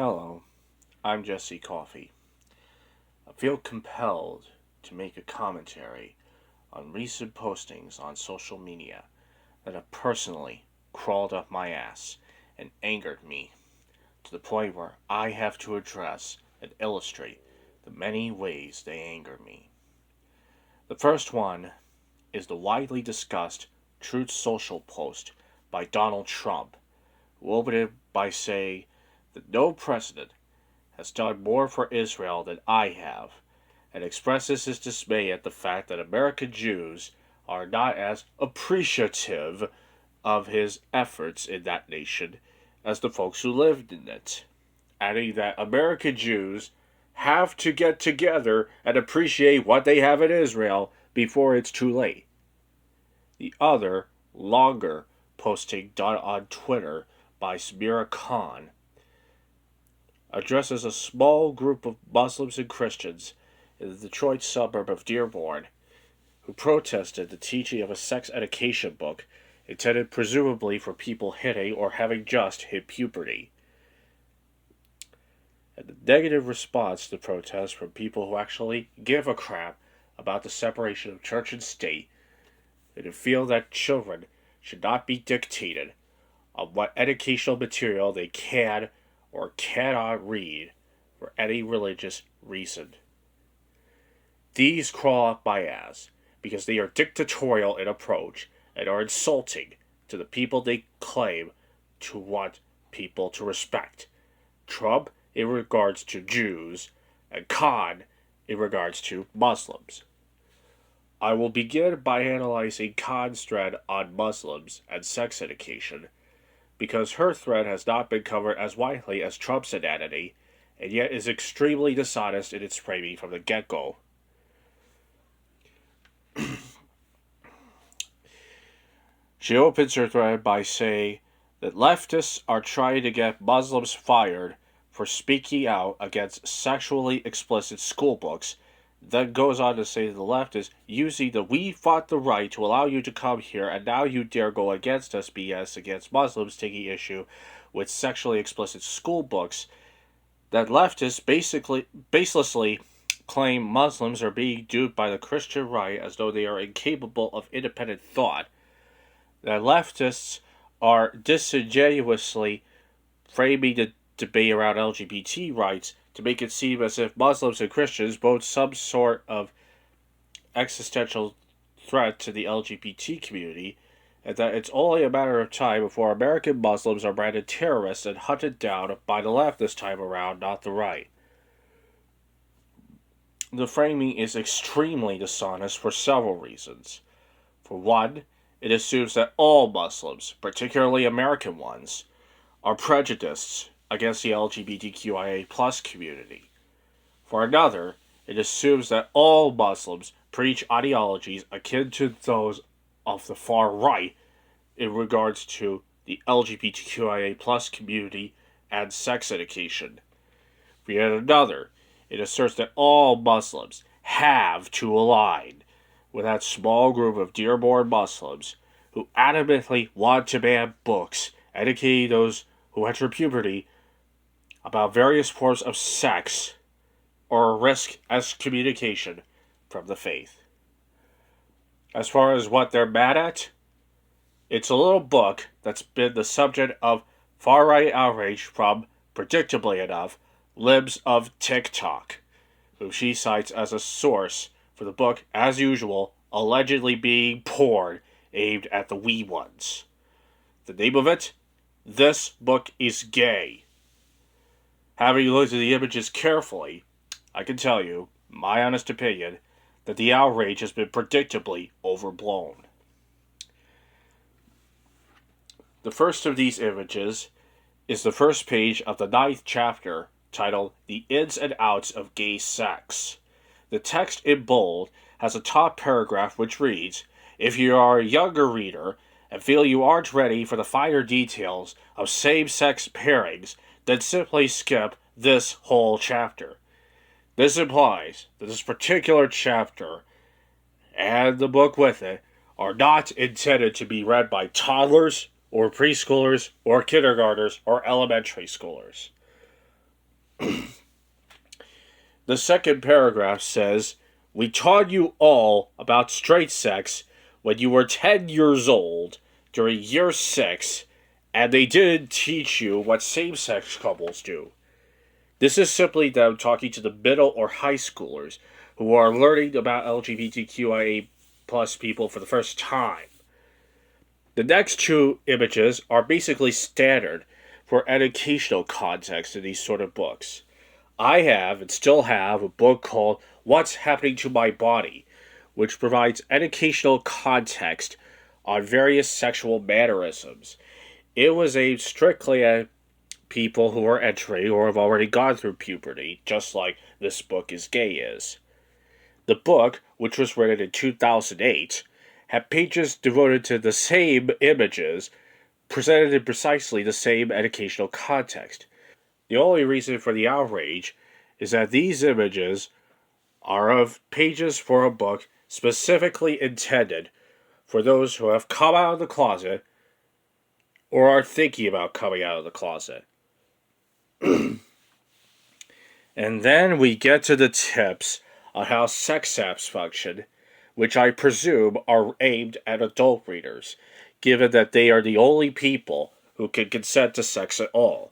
Hello, I'm Jesse Coffey. I feel compelled to make a commentary on recent postings on social media that have personally crawled up my ass and angered me to the point where I have to address and illustrate the many ways they anger me. The first one is the widely discussed Truth Social post by Donald Trump, who opened it by saying that no president has done more for Israel than I have, and expresses his dismay at the fact that American Jews are not as appreciative of his efforts in that nation as the folks who lived in it, adding that American Jews have to get together and appreciate what they have in Israel before it's too late. The other, longer posting done on Twitter by Sameera addresses a small group of Muslims and Christians in the Detroit suburb of Dearborn who protested the teaching of a sex education book intended presumably for people hitting or having just hit puberty. And the negative response to the protest from people who actually give a crap about the separation of church and state and who feel that children should not be dictated on what educational material they can or cannot read for any religious reason. These crawl up my ass because they are dictatorial in approach and are insulting to the people they claim to want people to respect. Trump in regards to Jews, and Khan in regards to Muslims. I will begin by analyzing Khan's thread on Muslims and sex education, because her thread has not been covered as widely as Trump's inanity, and yet is extremely dishonest in its framing from the get-go. She opens her thread by saying that leftists are trying to get Muslims fired for speaking out against sexually explicit school books, then goes on to say the left is using the "we fought the right to allow you to come here and now you dare go against us" BS against Muslims taking issue with sexually explicit school books, that leftists basically baselessly claim Muslims are being duped by the Christian right as though they are incapable of independent thought, that leftists are disingenuously framing the debate around LGBT rights to make it seem as if Muslims and Christians pose some sort of existential threat to the LGBT community, and that it's only a matter of time before American Muslims are branded terrorists and hunted down by the left this time around, not the right. The framing is extremely dishonest for several reasons. For one, it assumes that all Muslims, particularly American ones, are prejudiced against the LGBTQIA+ community. For another, it assumes that all Muslims preach ideologies akin to those of the far right in regards to the LGBTQIA+ community and sex education. For yet another, it asserts that all Muslims have to align with that small group of Dearborn Muslims who adamantly want to ban books educating those who enter puberty about various forms of sex or risk excommunication from the faith. As far as what they're mad at, it's a little book that's been the subject of far-right outrage from, predictably enough, libs of TikTok, whom she cites as a source for the book, as usual, allegedly being porn aimed at the wee ones. The name of it? This Book is Gay. Having looked at the images carefully, I can tell you, my honest opinion, that the outrage has been predictably overblown. The first of these images is the first page of the 9th chapter, titled "The Ins and Outs of Gay Sex." The text in bold has a top paragraph which reads, "If you are a younger reader and feel you aren't ready for the finer details of same-sex pairings, then simply skip this whole chapter." This implies that this particular chapter, and the book with it, are not intended to be read by toddlers, or preschoolers, or kindergartners, or elementary schoolers. The second paragraph says, "We taught you all about straight sex when you were 10 years old during year 6, and they didn't teach you what same sex couples do." This is simply them talking to the middle or high schoolers who are learning about LGBTQIA plus people for the first time. The next two images are basically standard for educational context in these sort of books. I have and still have a book called What's Happening to My Body, which provides educational context on various sexual mannerisms. It was aimed strictly at people who are entering or have already gone through puberty, just like this book is gay is. The book, which was written in 2008, had pages devoted to the same images, presented in precisely the same educational context. The only reason for the outrage is that these images are of pages for a book specifically intended for those who have come out of the closet or are thinking about coming out of the closet. And then we get to the tips on how sex apps function, which I presume are aimed at adult readers, given that they are the only people who can consent to sex at all.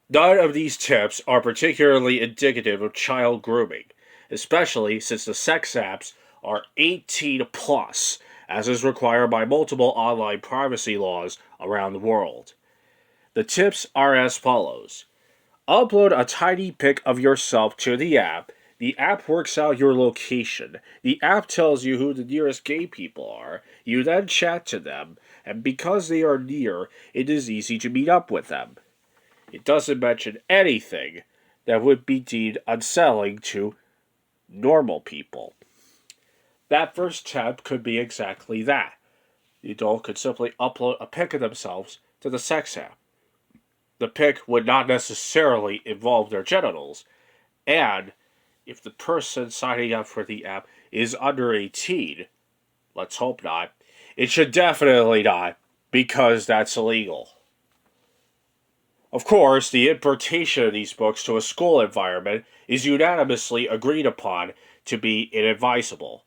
None of these tips are particularly indicative of child grooming, especially since the sex apps are 18 plus, as is required by multiple online privacy laws around the world. The tips are as follows. Upload a tiny pic of yourself to the app. The app works out your location. The app tells you who the nearest gay people are. You then chat to them, and because they are near, it is easy to meet up with them. It doesn't mention anything that would be deemed unsettling to normal people. That first step could be exactly that. The adult could simply upload a pic of themselves to the sex app. The pic would not necessarily involve their genitals, and if the person signing up for the app is under 18, let's hope not, it should definitely not, because that's illegal. Of course, the importation of these books to a school environment is unanimously agreed upon to be inadvisable,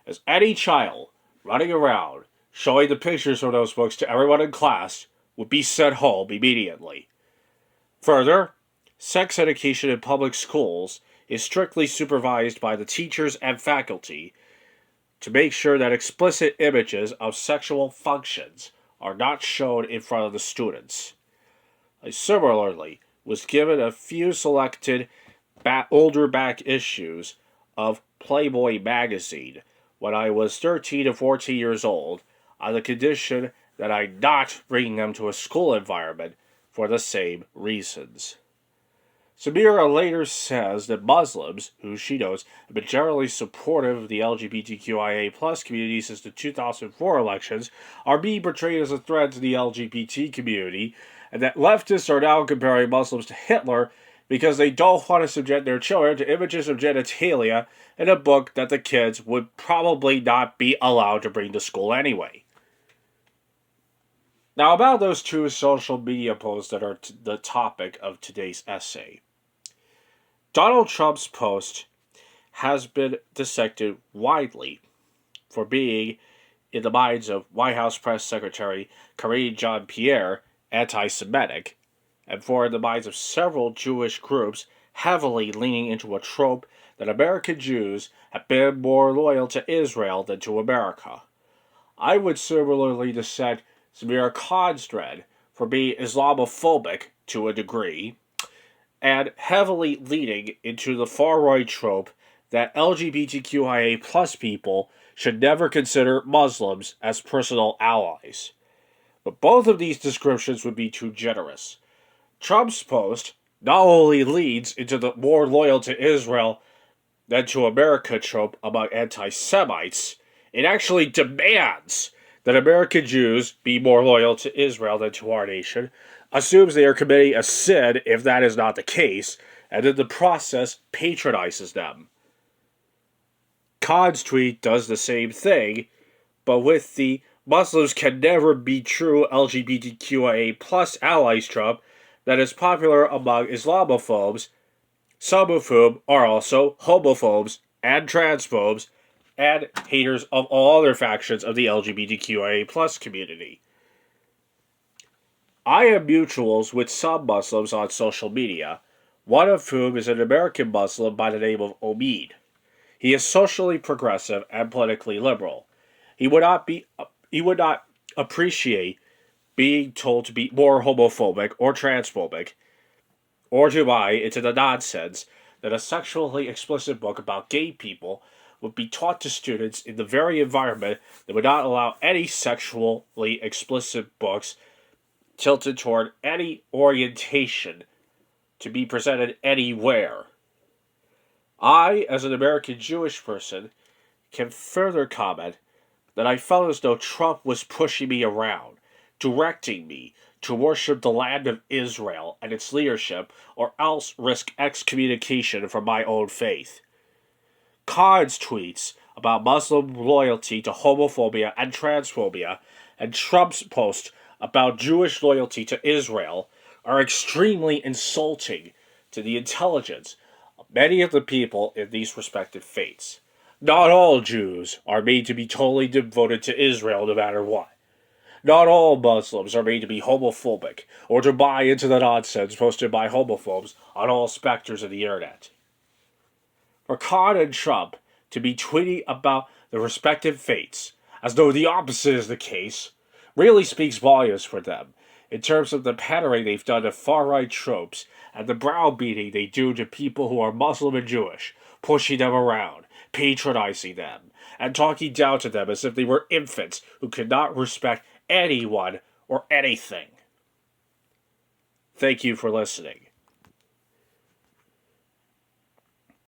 as any child running around showing the pictures of those books to everyone in class would be sent home immediately. Further, sex education in public schools is strictly supervised by the teachers and faculty to make sure that explicit images of sexual functions are not shown in front of the students. I similarly was given a few selected older back issues of Playboy magazine when I was 13 to 14 years old on the condition that I not bring them to a school environment for the same reasons. Sameera later says that Muslims, who she knows have been generally supportive of the LGBTQIA plus community since the 2004 elections, are being portrayed as a threat to the LGBT community, and that leftists are now comparing Muslims to Hitler because they don't want to subject their children to images of genitalia in a book that the kids would probably not be allowed to bring to school anyway. Now, about those two social media posts that are the topic of today's essay. Donald Trump's post has been dissected widely for being, in the minds of White House Press Secretary Karine Jean-Pierre, anti-Semitic, and for in the minds of several Jewish groups heavily leaning into a trope that American Jews have been more loyal to Israel than to America. I would similarly dissect Sameera Khan's thread for being Islamophobic to a degree, and heavily leading into the far-right trope that LGBTQIA plus people should never consider Muslims as personal allies. But both of these descriptions would be too generous. Trump's post not only leads into the more loyal to Israel than to America trope among anti-Semites, it actually demands that American Jews be more loyal to Israel than to our nation, assumes they are committing a sin if that is not the case, and in the process patronizes them. Khan's tweet does the same thing, but with the Muslims can never be true LGBTQIA plus allies trope that is popular among Islamophobes some of whom are also homophobes and transphobes and haters of all other factions of the LGBTQIA plus community. I have mutuals with some Muslims on social media, one of whom is an American Muslim by the name of Omid. He is socially progressive and politically liberal. He would not appreciate being told to be more homophobic or transphobic, or to buy into the nonsense that a sexually explicit book about gay people would be taught to students in the very environment that would not allow any sexually explicit books tilted toward any orientation to be presented anywhere. I, as an American Jewish person, can further comment that I felt as though Trump was pushing me around, directing me to worship the land of Israel and its leadership, or else risk excommunication from my own faith. Khan's tweets about Muslim loyalty to homophobia and transphobia, and Trump's post about Jewish loyalty to Israel are extremely insulting to the intelligence of many of the people in these respective faiths. Not all Jews are made to be totally devoted to Israel no matter what. Not all Muslims are made to be homophobic or to buy into the nonsense posted by homophobes on all specters of the internet. For Khan and Trump to be tweeting about the respective faiths as though the opposite is the case really speaks volumes for them in terms of the pandering they've done to far-right tropes and the browbeating they do to people who are Muslim and Jewish, pushing them around, patronizing them, and talking down to them as if they were infants who could not respect anyone or anything. Thank you for listening.